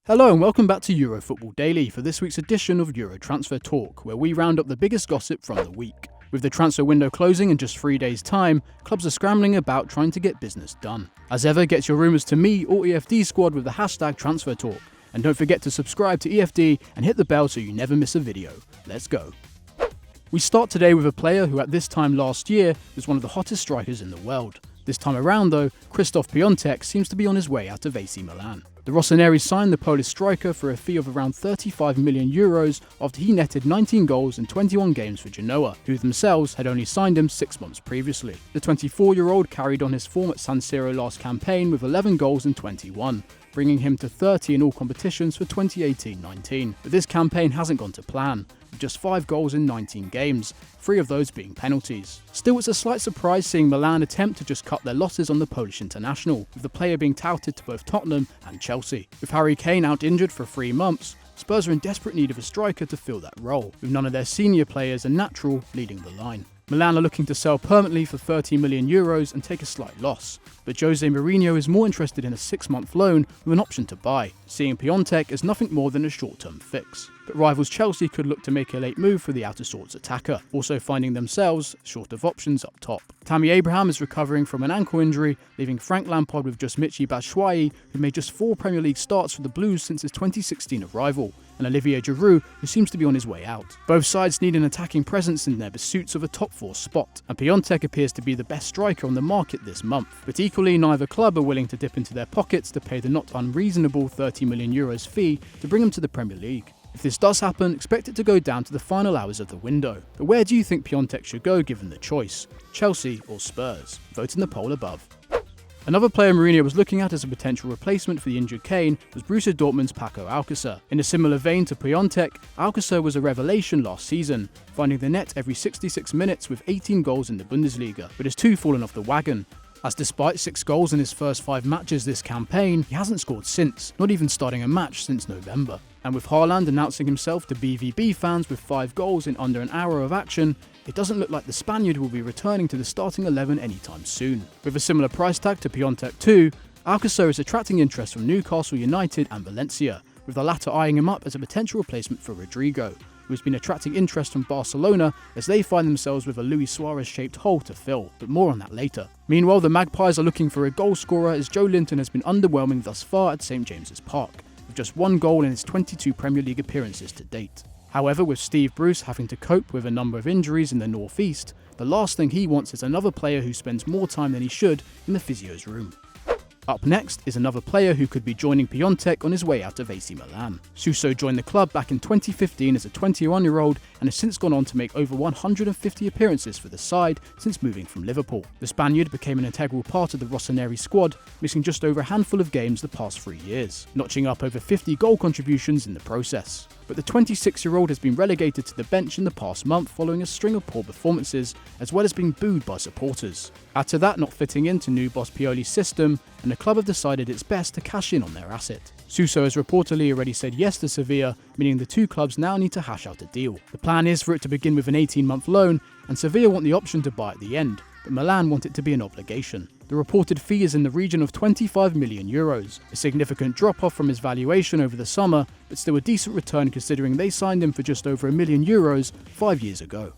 Hello and welcome back to Euro Football Daily for this week's edition of Euro Transfer Talk, where we round up the biggest gossip from the week. With the transfer window closing in just 3 days' time, clubs are scrambling about trying to get business done. As ever, get your rumours to me or EFD Squad with the hashtag TransferTalk. And don't forget to subscribe to EFD and hit the bell so you never miss a video. Let's go. We start today with a player who at this time last year was one of the hottest strikers in the world. This time around though, Krzysztof Piatek seems to be on his way out of AC Milan. The Rossoneri signed the Polish striker for a fee of around 35 million euros after he netted 19 goals in 21 games for Genoa, who themselves had only signed him 6 months previously. The 24-year-old carried on his form at San Siro last campaign with 11 goals in 21, bringing him to 30 in all competitions for 2018-19. But this campaign hasn't gone to plan, with just 5 goals in 19 games, 3 of those being penalties. Still, it's a slight surprise seeing Milan attempt to just cut their losses on the Polish international, with the player being touted to both Tottenham and Chelsea. With Harry Kane out injured for 3 months, Spurs are in desperate need of a striker to fill that role, with none of their senior players and natural leading the line. Milan are looking to sell permanently for 30 million euros and take a slight loss, but Jose Mourinho is more interested in a 6-month loan with an option to buy, seeing Piatek as nothing more than a short-term fix. But rivals Chelsea could look to make a late move for the out-of-sorts attacker, also finding themselves short of options up top. Tammy Abraham is recovering from an ankle injury, leaving Frank Lampard with just Michy Batshuayi, who made just 4 Premier League starts for the Blues since his 2016 arrival, and Olivier Giroud, who seems to be on his way out. Both sides need an attacking presence in their pursuits of a top 4 spot, and Piatek appears to be the best striker on the market this month. But equally, neither club are willing to dip into their pockets to pay the not unreasonable 30 million euros fee to bring him to the Premier League. If this does happen, expect it to go down to the final hours of the window. But where do you think Piatek should go given the choice? Chelsea or Spurs? Vote in the poll above. Another player Mourinho was looking at as a potential replacement for the injured Kane was Borussia Dortmund's Paco Alcacer. In a similar vein to Piatek, Alcacer was a revelation last season, finding the net every 66 minutes with 18 goals in the Bundesliga, but has too fallen off the wagon, as despite 6 goals in his first 5 matches this campaign, he hasn't scored since, not even starting a match since November. And with Haaland announcing himself to BVB fans with 5 goals in under an hour of action, it doesn't look like the Spaniard will be returning to the starting 11 anytime soon. With a similar price tag to Piatek too, Alcacer is attracting interest from Newcastle United and Valencia, with the latter eyeing him up as a potential replacement for Rodrigo, who has been attracting interest from Barcelona as they find themselves with a Luis Suarez-shaped hole to fill, but more on that later. Meanwhile, the Magpies are looking for a goal scorer as Joe Linton has been underwhelming thus far at St James's Park, with just 1 goal in his 22 Premier League appearances to date. However, with Steve Bruce having to cope with a number of injuries in the North East, the last thing he wants is another player who spends more time than he should in the physio's room. Up next is another player who could be joining Piatek on his way out of AC Milan. Suso joined the club back in 2015 as a 21-year-old and has since gone on to make over 150 appearances for the side since moving from Liverpool. The Spaniard became an integral part of the Rossoneri squad, missing just over a handful of games the past 3 years, notching up over 50 goal contributions in the process. But the 26-year-old has been relegated to the bench in the past month following a string of poor performances, as well as being booed by supporters. Add to that not fitting into new boss Pioli's system, and the club have decided it's best to cash in on their asset. Suso has reportedly already said yes to Sevilla, meaning the two clubs now need to hash out a deal. The plan is for it to begin with an 18-month loan, and Sevilla want the option to buy at the end, but Milan want it to be an obligation. The reported fee is in the region of 25 million euros, a significant drop-off from his valuation over the summer, but still a decent return considering they signed him for just over €1 million 5 years ago.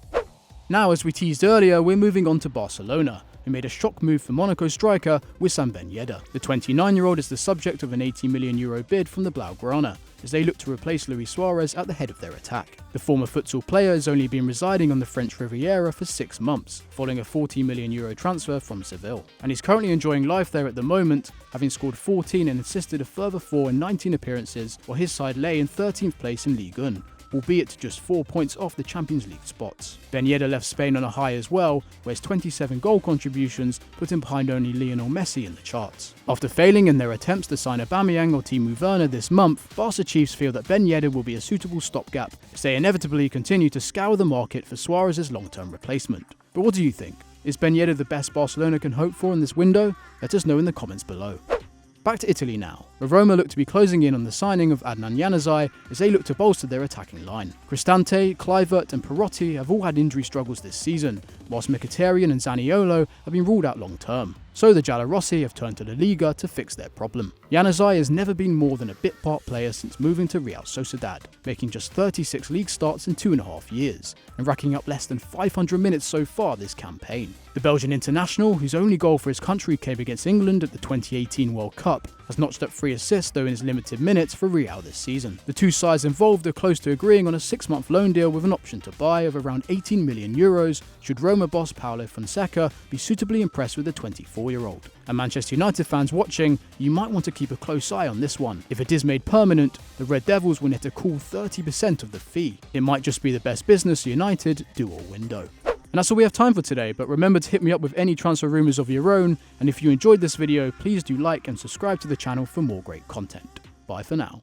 Now, as we teased earlier, we're moving on to Barcelona, who made a shock move for Monaco striker Wissam Ben Yedder. The 29-year-old is the subject of an €80 million bid from the Blaugrana, as they look to replace Luis Suarez at the head of their attack. The former futsal player has only been residing on the French Riviera for 6 months, following a €40 million transfer from Seville, and he's currently enjoying life there at the moment, having scored 14 and assisted a further 4 in 19 appearances, while his side lay in 13th place in Ligue 1. Albeit just 4 points off the Champions League spots. Ben Yedder left Spain on a high as well, where his 27 goal contributions put him behind only Lionel Messi in the charts. After failing in their attempts to sign Aubameyang or Timo Werner this month, Barca Chiefs feel that Ben Yedder will be a suitable stopgap as they inevitably continue to scour the market for Suarez's long-term replacement. But what do you think? Is Ben Yedder the best Barcelona can hope for in this window? Let us know in the comments below. Back to Italy now. with Roma look to be closing in on the signing of Adnan Januzaj as they look to bolster their attacking line. Cristante, Kluivert and Perotti have all had injury struggles this season, whilst Mkhitaryan and Zaniolo have been ruled out long term. So the Giallorossi have turned to La Liga to fix their problem. Januzaj has never been more than a bit part player since moving to Real Sociedad, making just 36 league starts in 2.5 years, and racking up less than 500 minutes so far this campaign. The Belgian international, whose only goal for his country came against England at the 2018 World Cup, has notched up 3 assists though in his limited minutes for Real this season. The two sides involved are close to agreeing on a 6-month loan deal with an option to buy of around 18 million euros should Roma boss Paulo Fonseca be suitably impressed with the 24-year-old. And Manchester United fans watching, you might want to keep a close eye on this one. If it is made permanent, the Red Devils will net a cool 30% of the fee. It might just be the best business United do all window. And that's all we have time for today, but remember to hit me up with any transfer rumours of your own, and if you enjoyed this video, please do like and subscribe to the channel for more great content. Bye for now.